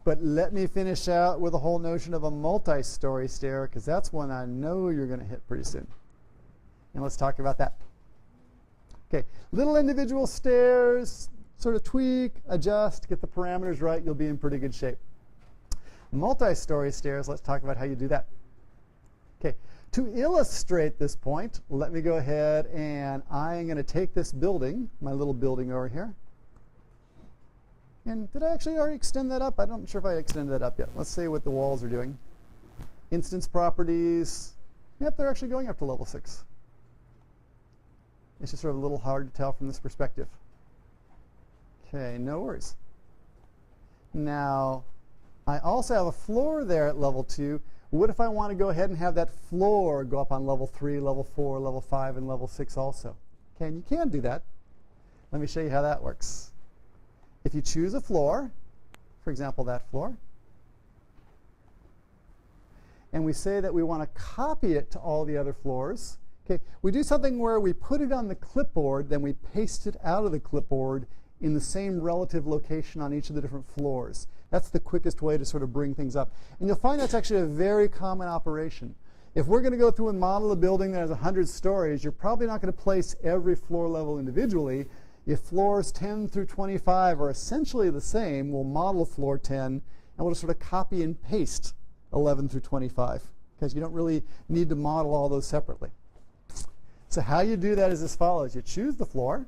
But let me finish out with the whole notion of a multi-story stair, because that's one I know you're going to hit pretty soon. And let's talk about that. Okay, little individual stairs, sort of tweak, adjust, get the parameters right, you'll be in pretty good shape. Multi-story stairs, let's talk about how you do that. Okay, to illustrate this point, let me go ahead and I'm going to take this building, my little building over here. And did I actually already extend that up? I'm not sure if I extended that up yet. Let's see what the walls are doing. Instance properties. Yep, they're actually going up to level 6. It's just sort of a little hard to tell from this perspective. Okay, no worries. Now, I also have a floor there at level 2. What if I want to go ahead and have that floor go up on level 3, level 4, level 5, and level 6 also? Okay, and you can do that. Let me show you how that works. If you choose a floor, for example, that floor, and we say that we want to copy it to all the other floors, okay, we do something where we put it on the clipboard, then we paste it out of the clipboard in the same relative location on each of the different floors. That's the quickest way to sort of bring things up. And you'll find that's actually a very common operation. If we're going to go through and model a building that has 100 stories, you're probably not going to place every floor level individually. If floors 10 through 25 are essentially the same, we'll model floor 10, and we'll just sort of copy and paste 11 through 25, because you don't really need to model all those separately. So how you do that is as follows. You choose the floor.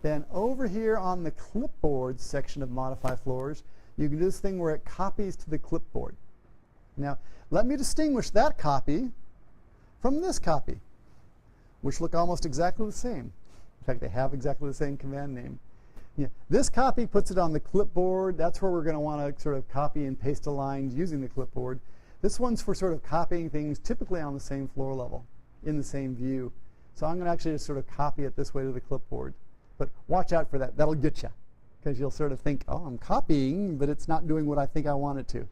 Then over here on the clipboard section of Modify Floors, you can do this thing where it copies to the clipboard. Now, let me distinguish that copy from this copy, which look almost exactly the same. In fact, they have exactly the same command name. Yeah. This copy puts it on the clipboard. That's where we're going to want to sort of copy and paste a line using the clipboard. This one's for sort of copying things typically on the same floor level, in the same view. So I'm going to actually just sort of copy it this way to the clipboard. But watch out for that. That'll get you, because you'll sort of think, oh, I'm copying, but it's not doing what I think I want it to.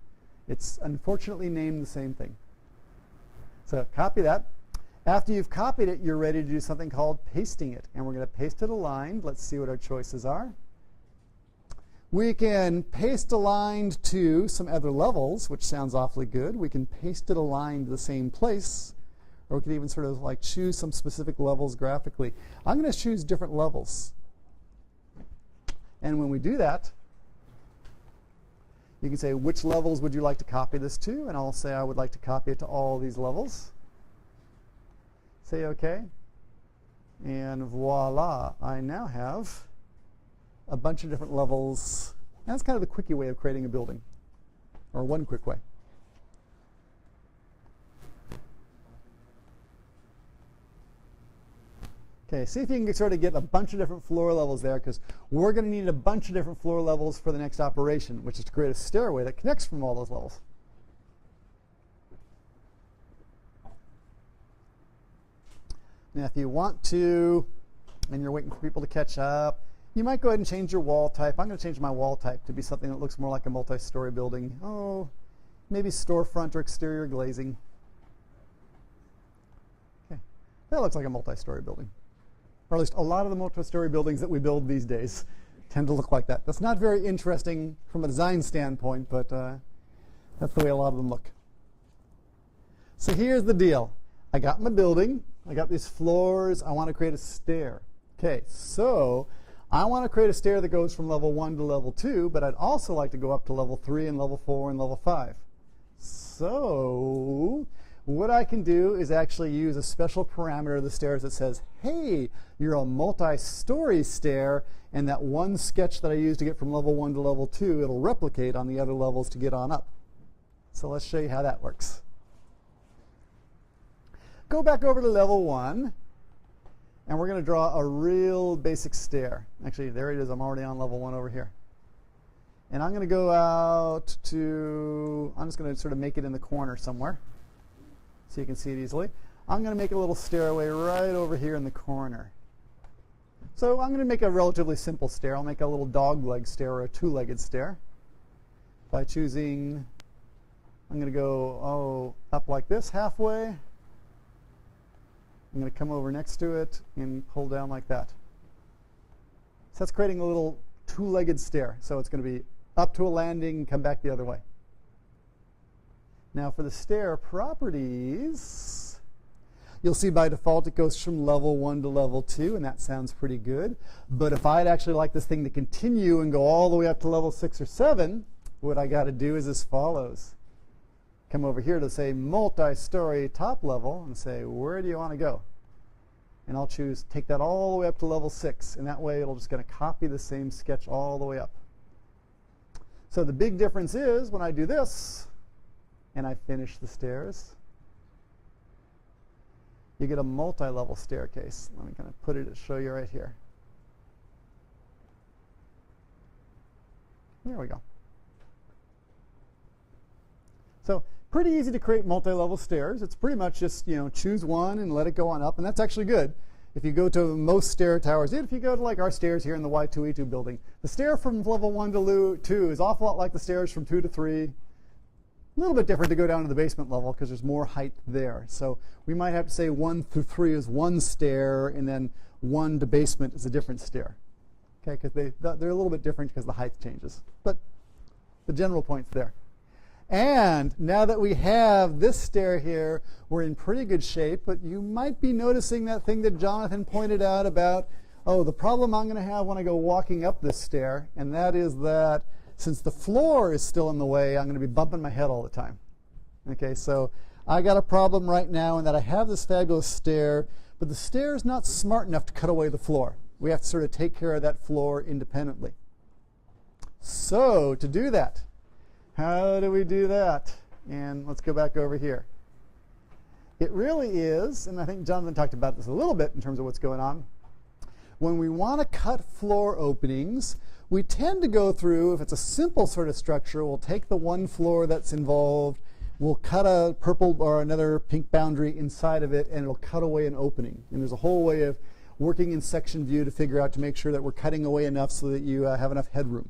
It's unfortunately named the same thing. So copy that. After you've copied it, you're ready to do something called pasting it. And we're going to paste it aligned. Let's see what our choices are. We can paste aligned to some other levels, which sounds awfully good. We can paste it aligned to the same place. Or we could even sort of like choose some specific levels graphically. I'm going to choose different levels. And when we do that, you can say, which levels would you like to copy this to? And I'll say I would like to copy it to all these levels. Say OK. And voila, I now have a bunch of different levels. And that's kind of the quickie way of creating a building, or one quick way. Okay, see if you can sort of get a bunch of different floor levels there, because we're going to need a bunch of different floor levels for the next operation, which is to create a stairway that connects from all those levels. Now, if you want to, and you're waiting for people to catch up, you might go ahead and change your wall type. I'm going to change my wall type to be something that looks more like a multi-story building. Oh, maybe storefront or exterior glazing. Okay, that looks like a multi-story building. Or at least a lot of the multi-story buildings that we build these days tend to look like that. That's not very interesting from a design standpoint, but that's the way a lot of them look. So here's the deal. I got my building. I got these floors. I want to create a stair. Okay, so I want to create a stair that goes from level 1 to level 2, but I'd also like to go up to level 3 and level 4 and level 5. So what I can do is actually use a special parameter of the stairs that says, hey, you're a multi-story stair, and that one sketch that I used to get from level 1 to level 2, it'll replicate on the other levels to get on up. So let's show you how that works. Go back over to level 1, and we're going to draw a real basic stair. Actually, there it is. I'm already on level 1 over here. And I'm going to go out to, I'm just going to sort of make it in the corner somewhere so you can see it easily. I'm going to make a little stairway right over here in the corner. So I'm going to make a relatively simple stair. I'll make a little dog leg stair or a two-legged stair by choosing, I'm going to go up like this halfway. I'm going to come over next to it and pull down like that. So that's creating a little two-legged stair. So it's going to be up to a landing, and come back the other way. Now for the stair properties, you'll see by default it goes from level 1 to level 2, and that sounds pretty good. But if I'd actually like this thing to continue and go all the way up to level 6 or 7, what I got to do is as follows. Come over here to say multi-story top level and say, where do you want to go? And I'll choose, take that all the way up to level 6, and that way it'll just going to copy the same sketch all the way up. So the big difference is when I do this and I finish the stairs, you get a multi-level staircase. Let me kind of put it to show you right here. There we go. So pretty easy to create multi-level stairs. It's pretty much just, choose one and let it go on up, and that's actually good. If you go to most stair towers, if you go to like our stairs here in the Y2E2 building, the stair from level 1 to 2 is an awful lot like the stairs from 2 to 3. A little bit different to go down to the basement level because there's more height there. So we might have to say 1 through 3 is one stair, and then 1 to basement is a different stair. Okay, because they're a little bit different because the height changes. But the general point's there. And now that we have this stair here, we're in pretty good shape, but you might be noticing that thing that Jonathan pointed out about, the problem I'm going to have when I go walking up this stair, and that is that since the floor is still in the way, I'm going to be bumping my head all the time. Okay, so I got a problem right now in that I have this fabulous stair, but the stair is not smart enough to cut away the floor. We have to sort of take care of that floor independently. So to do that, how do we do that? And let's go back over here. It really is, and I think Jonathan talked about this a little bit in terms of what's going on. When we want to cut floor openings, we tend to go through, if it's a simple sort of structure, we'll take the one floor that's involved, we'll cut a purple or another pink boundary inside of it, and it'll cut away an opening. And there's a whole way of working in section view to figure out to make sure that we're cutting away enough so that you have enough headroom.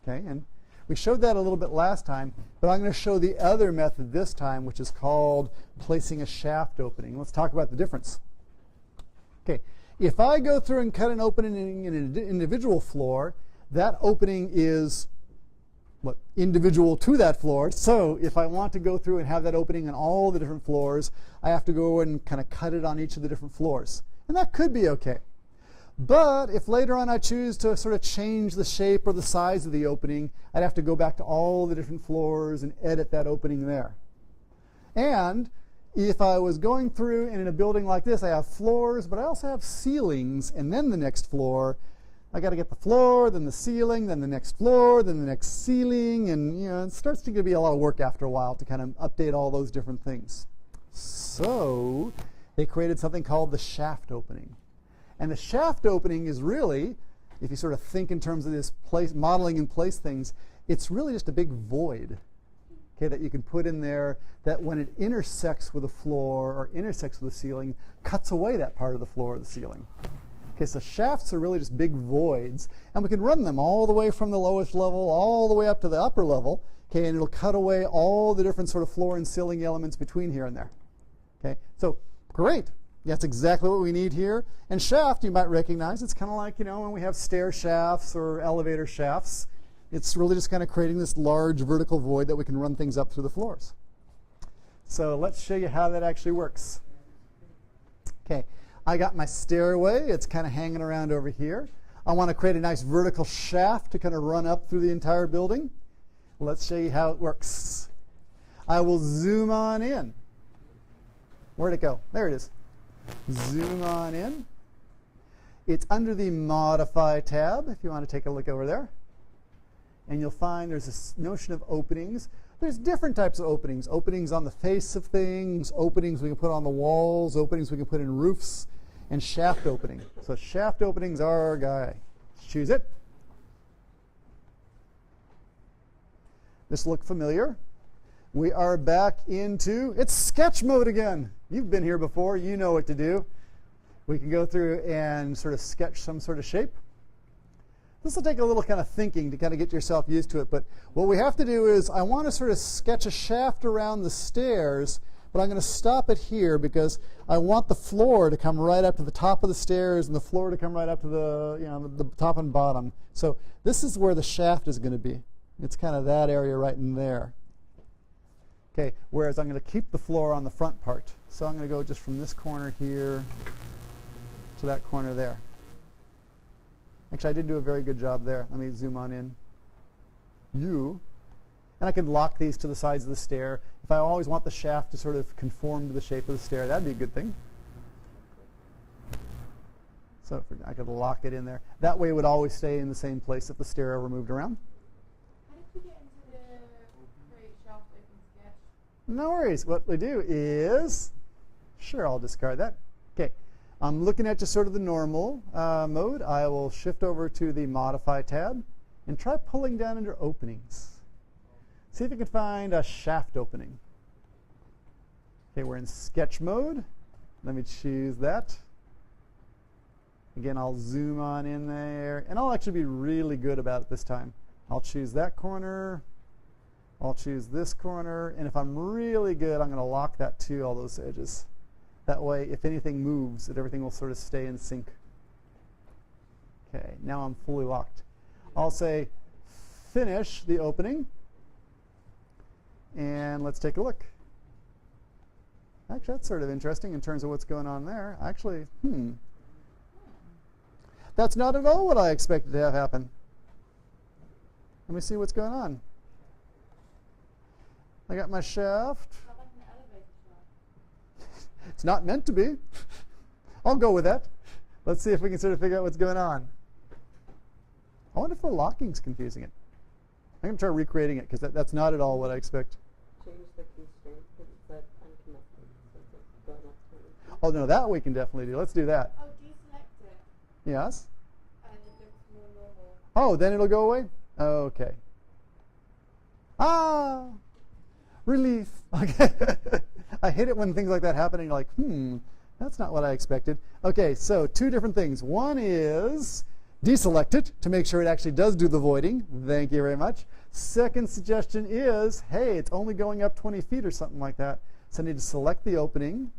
Okay, and we showed that a little bit last time, but I'm going to show the other method this time, which is called placing a shaft opening. Let's talk about the difference. Okay, if I go through and cut an opening in an individual floor, that opening is individual to that floor. So if I want to go through and have that opening on all the different floors, I have to go and kind of cut it on each of the different floors. And that could be okay. But if later on I choose to sort of change the shape or the size of the opening, I'd have to go back to all the different floors and edit that opening there. And if I was going through and in a building like this, I have floors, but I also have ceilings, and then the next floor. I got to get the floor, then the ceiling, then the next floor, then the next ceiling, and it starts to be a lot of work after a while to kind of update all those different things. So they created something called the shaft opening. And the shaft opening is really, if you sort of think in terms of this modeling in place things, it's really just a big void, okay, that you can put in there that when it intersects with a floor or intersects with a ceiling, cuts away that part of the floor or the ceiling. Okay, so shafts are really just big voids, and we can run them all the way from the lowest level all the way up to the upper level, okay, and it'll cut away all the different sort of floor and ceiling elements between here and there. Okay, so great. That's exactly what we need here. And shaft, you might recognize, it's kind of like, when we have stair shafts or elevator shafts. It's really just kind of creating this large vertical void that we can run things up through the floors. So let's show you how that actually works. Okay, I got my stairway. It's kind of hanging around over here. I want to create a nice vertical shaft to kind of run up through the entire building. Let's show you how it works. I will zoom on in. Where'd it go? There it is. Zoom on in. It's under the Modify tab, if you want to take a look over there. And you'll find there's this notion of openings. There's different types of openings. Openings on the face of things, openings we can put on the walls, openings we can put in roofs, and shaft opening. So shaft openings are our guy. Let's choose it. This look familiar. We are back into, it's sketch mode again. You've been here before, you know what to do. We can go through and sort of sketch some sort of shape. This will take a little kind of thinking to kind of get yourself used to it, but what we have to do is I want to sort of sketch a shaft around the stairs, but I'm going to stop it here because I want the floor to come right up to the top of the stairs and the floor to come right up to the, the top and bottom. So this is where the shaft is going to be. It's kind of that area right in there. Okay, whereas I'm going to keep the floor on the front part. So I'm going to go just from this corner here to that corner there. Actually, I did do a very good job there. Let me zoom on in. And I could lock these to the sides of the stair. If I always want the shaft to sort of conform to the shape of the stair, that'd be a good thing. So I could lock it in there. That way it would always stay in the same place if the stair ever moved around. How did you get into the great shelf open sketch? No worries. What we do is, sure, I'll discard that. Okay, I'm looking at just sort of the normal mode. I will shift over to the Modify tab and try pulling down under Openings. See if you can find a shaft opening. Okay, we're in sketch mode. Let me choose that. Again, I'll zoom on in there, and I'll actually be really good about it this time. I'll choose that corner. I'll choose this corner, and if I'm really good, I'm going to lock that to all those edges. That way, if anything moves, everything will sort of stay in sync. Okay, now I'm fully locked. I'll say finish the opening. And let's take a look. Actually, that's sort of interesting in terms of what's going on there. Actually, that's not at all what I expected to have happen. Let me see what's going on. I got my shaft. How about an elevator shaft? It's not meant to be. I'll go with that. Let's see if we can sort of figure out what's going on. I wonder if the locking's confusing it. I'm going to try recreating it because that's not at all what I expect. Change the constraint because it said unconnected. So it's going up 20. Oh, no, that we can definitely do. Let's do that. Oh, deselect it. Yes? And it looks more normal. Oh, then it'll go away? Okay. Ah! Relief. Okay. I hate it when things like that happen and you're like, that's not what I expected. Okay, so two different things. One is deselect it to make sure it actually does do the voiding. Thank you very much. Second suggestion is, hey, it's only going up 20 feet or something like that. So I need to select the opening,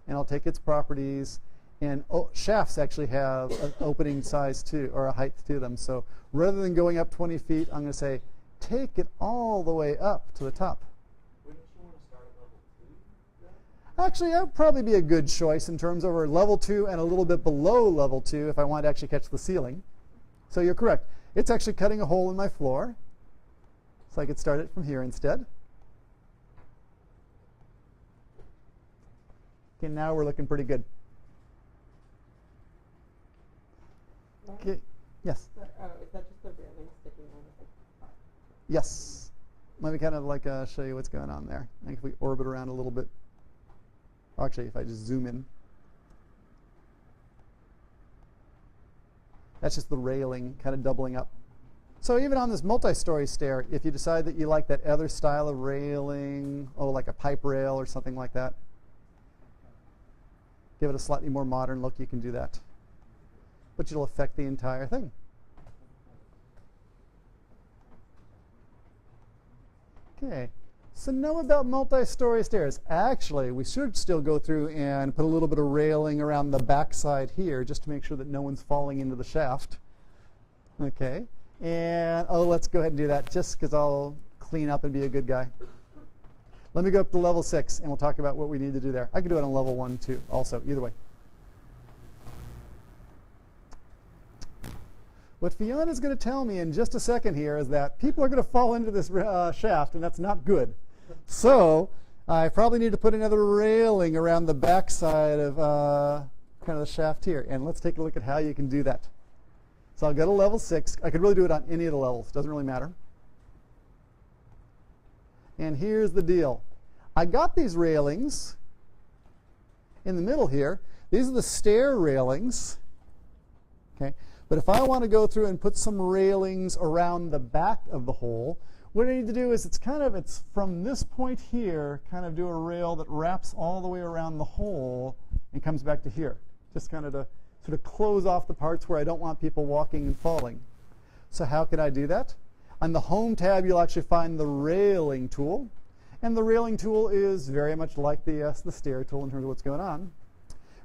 and I'll take its properties. And shafts actually have an opening size too, or a height to them. So rather than going up 20 feet, I'm going to say, take it all the way up to the top. Wouldn't you want to start at level 2? Actually, that would probably be a good choice in terms of level 2 and a little bit below level 2 if I want to actually catch the ceiling. So you're correct. It's actually cutting a hole in my floor. So I could start it from here instead. Okay, now we're looking pretty good. Okay, yes? So, is that just the railing sticking out of the top? Yes. Let me kind of like show you what's going on there. I think if we orbit around a little bit. Actually, if I just zoom in. That's just the railing kind of doubling up. So even on this multi-story stair, if you decide that you like that other style of railing, like a pipe rail or something like that, give it a slightly more modern look, you can do that. But it'll affect the entire thing. Okay, so know about multi-story stairs. Actually, we should still go through and put a little bit of railing around the backside here just to make sure that no one's falling into the shaft. Okay, and let's go ahead and do that just because I'll clean up and be a good guy. Let me go up to level 6 and we'll talk about what we need to do there. I can do it on level 1 too, also, either way. What Fiona's going to tell me in just a second here is that people are going to fall into this shaft, and that's not good. So I probably need to put another railing around the backside of kind of the shaft here. And let's take a look at how you can do that. So I'll go to level 6. I could really do it on any of the levels. It doesn't really matter. And here's the deal. I got these railings in the middle here. These are the stair railings. Okay. But if I want to go through and put some railings around the back of the hole, what I need to do is it's from this point here, kind of do a rail that wraps all the way around the hole and comes back to here. Just kind of to sort of close off the parts where I don't want people walking and falling. So how can I do that? On the Home tab, you'll actually find the Railing tool. And the Railing tool is very much like the stair tool in terms of what's going on.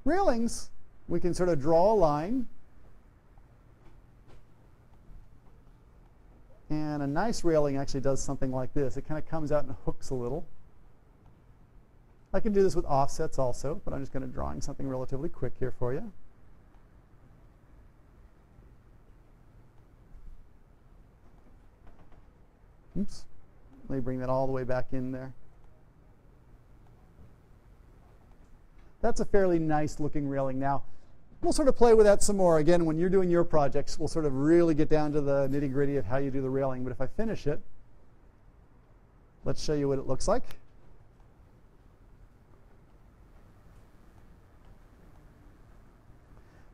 Railings, we can sort of draw a line. And a nice railing actually does something like this. It kind of comes out and hooks a little. I can do this with offsets also, but I'm just going to drawing something relatively quick here for you. Oops. Let me bring that all the way back in there. That's a fairly nice looking railing. Now, we'll sort of play with that some more. Again, when you're doing your projects, we'll sort of really get down to the nitty-gritty of how you do the railing. But if I finish it, let's show you what it looks like.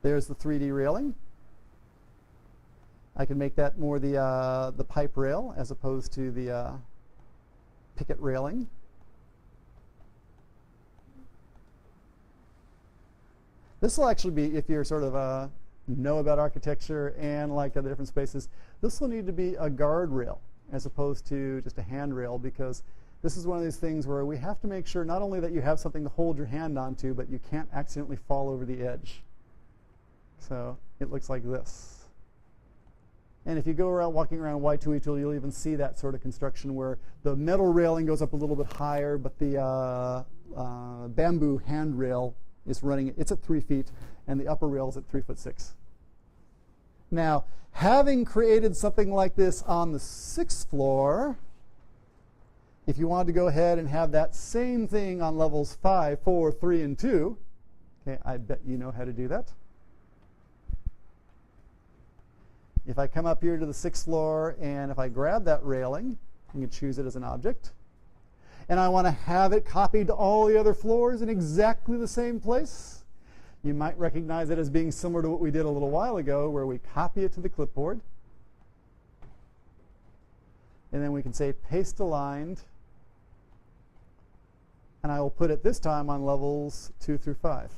There's the 3D railing. I can make that more the pipe rail as opposed to the picket railing. This will actually be, if you're sort of know about architecture and like other different spaces, this will need to be a guardrail as opposed to just a handrail, because this is one of these things where we have to make sure not only that you have something to hold your hand onto, but you can't accidentally fall over the edge. So it looks like this. And if you go around walking around Y2E you'll even see that sort of construction where the metal railing goes up a little bit higher, but the bamboo handrail is running, it's at 3 feet, and the upper rail is at 3'6". Now, having created something like this on the 6th floor, if you wanted to go ahead and have that same thing on levels 5, 4, 3, and 2, okay, I bet you know how to do that. If I come up here to the 6th floor and if I grab that railing, you can choose it as an object, and I want to have it copied to all the other floors in exactly the same place, you might recognize it as being similar to what we did a little while ago, where we copy it to the clipboard, and then we can say paste aligned, and I will put it this time on levels 2 through 5.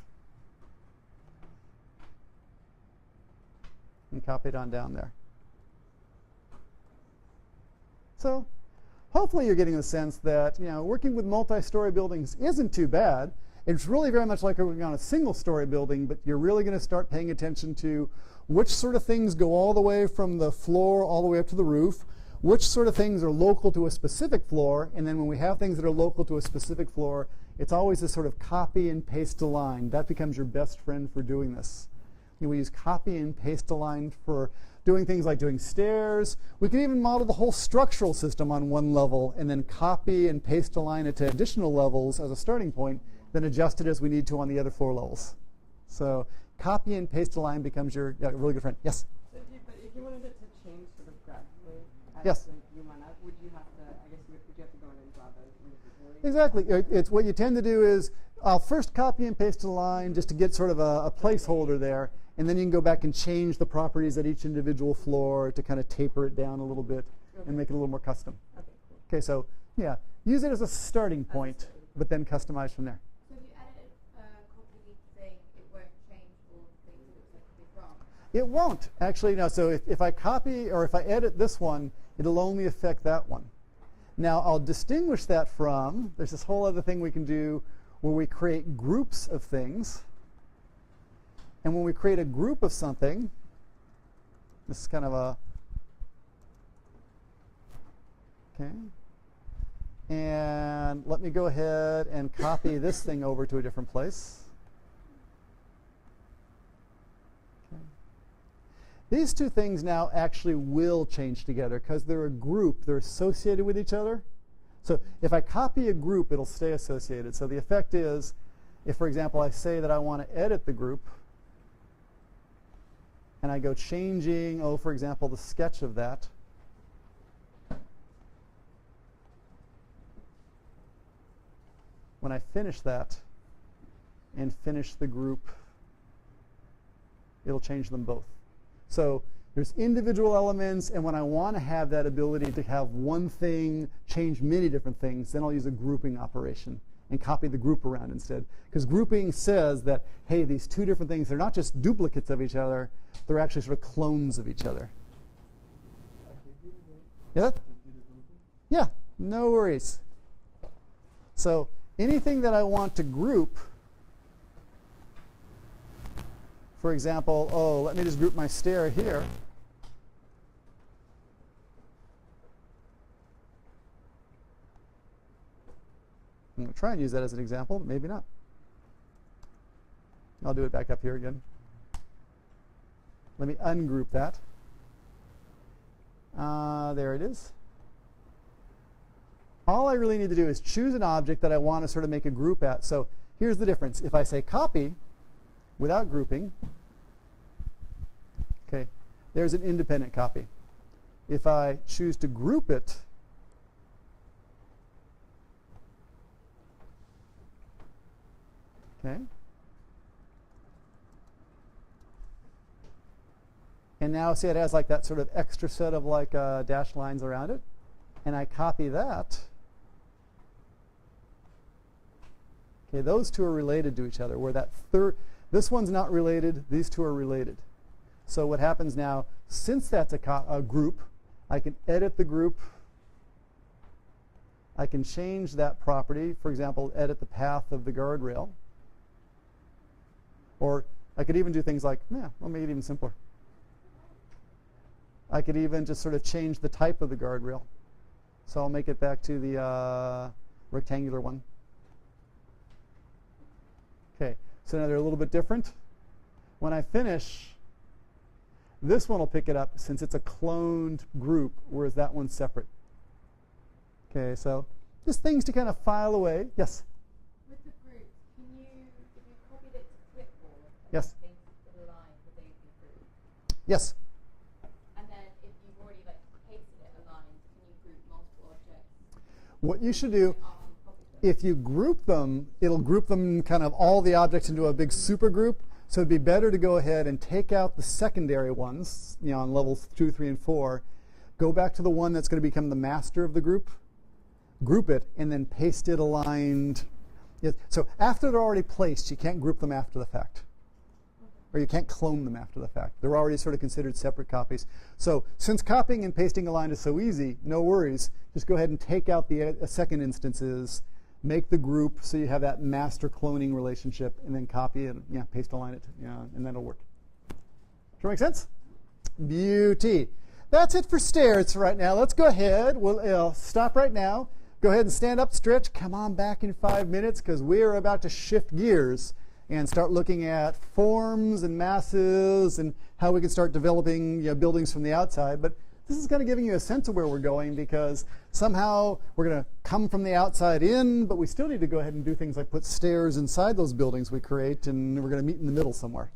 And copy it on down there. So hopefully you're getting the sense that, you know, working with multi-story buildings isn't too bad. It's really very much like working on a single-story building, but you're really going to start paying attention to which sort of things go all the way from the floor all the way up to the roof, which sort of things are local to a specific floor, and then when we have things that are local to a specific floor, it's always this sort of copy and paste align. That becomes your best friend for doing this. We use copy and paste aligned for doing things like doing stairs. We can even model the whole structural system on one level and then copy and paste align it to additional levels as a starting point, then adjust it as we need to on the other 4 levels. So copy and paste align becomes your really good friend. Yes? So if you wanted it to change sort of gradually as yes. you went up, would you have to, I guess, would you have to go in and draw those individually? Exactly. It's what you tend to do is I'll first copy and paste a line just to get sort of a placeholder there, and then you can go back and change the properties at each individual floor to kind of taper it down a little bit and make it a little more custom. Okay, cool. Okay, so yeah, use it as a starting point, but then customize from there. So if you edit a copy thing, it won't change all the things it looks like it's wrong? It won't. Actually, no. So if I copy or if I edit this one, it'll only affect that one. Now, I'll distinguish that from, there's this whole other thing we can do where we create groups of things. And when we create a group of something, this is kind of a, okay. And let me go ahead and copy this thing over to a different place. Okay. These two things now actually will change together because they're a group. They're associated with each other. So if I copy a group, it'll stay associated. So the effect is, if, for example, I say that I want to edit the group, and I go changing, for example, the sketch of that. When I finish that and finish the group, it'll change them both. So there's individual elements, and when I want to have that ability to have one thing change many different things, then I'll use a grouping operation and copy the group around instead. Because grouping says that, hey, these two different things, they're not just duplicates of each other, they're actually sort of clones of each other. Yeah? Yeah, no worries. So anything that I want to group, for example, let me just group my stair here. I'm going to try and use that as an example, but maybe not. I'll do it back up here again. Let me ungroup that. There it is. All I really need to do is choose an object that I want to sort of make a group at. So here's the difference. If I say copy without grouping, okay, there's an independent copy. If I choose to group it, okay, and now see it has like that sort of extra set of like dashed lines around it, and I copy that. Okay, those two are related to each other, where that this one's not related, these two are related. So what happens now, since that's a group, I can edit the group. I can change that property, for example, edit the path of the guardrail. Or I could even do things like, I'll make it even simpler. I could even just sort of change the type of the guardrail. So I'll make it back to the rectangular one. Okay, so now they're a little bit different. When I finish, this one will pick it up since it's a cloned group, whereas that one's separate. Okay, so just things to kind of file away. Yes? With the group, can you, if you copied it to clipboard, and Yes. then pasted a line for David group, Yes. and then if you've already like pasted it aligned, can you group multiple objects? What you should do, after you copied them? if you group them, it'll group them kind of all the objects into a big super group. So it'd be better to go ahead and take out the secondary ones, on levels 2, 3, and 4. Go back to the one that's going to become the master of the group. Group it, and then paste it aligned. So after they're already placed, you can't group them after the fact. Or you can't clone them after the fact. They're already sort of considered separate copies. So since copying and pasting aligned is so easy, no worries. Just go ahead and take out the second instances, make the group so you have that master cloning relationship, and then copy it, paste align it, and then it'll work. Sure make sense? Beauty. That's it for stairs right now. Let's go ahead. We'll stop right now. Go ahead and stand up, stretch. Come on back in 5 minutes because we're about to shift gears and start looking at forms and masses and how we can start developing buildings from the outside. But this is kind of giving you a sense of where we're going because somehow we're going to come from the outside in, but we still need to go ahead and do things like put stairs inside those buildings we create, and we're going to meet in the middle somewhere.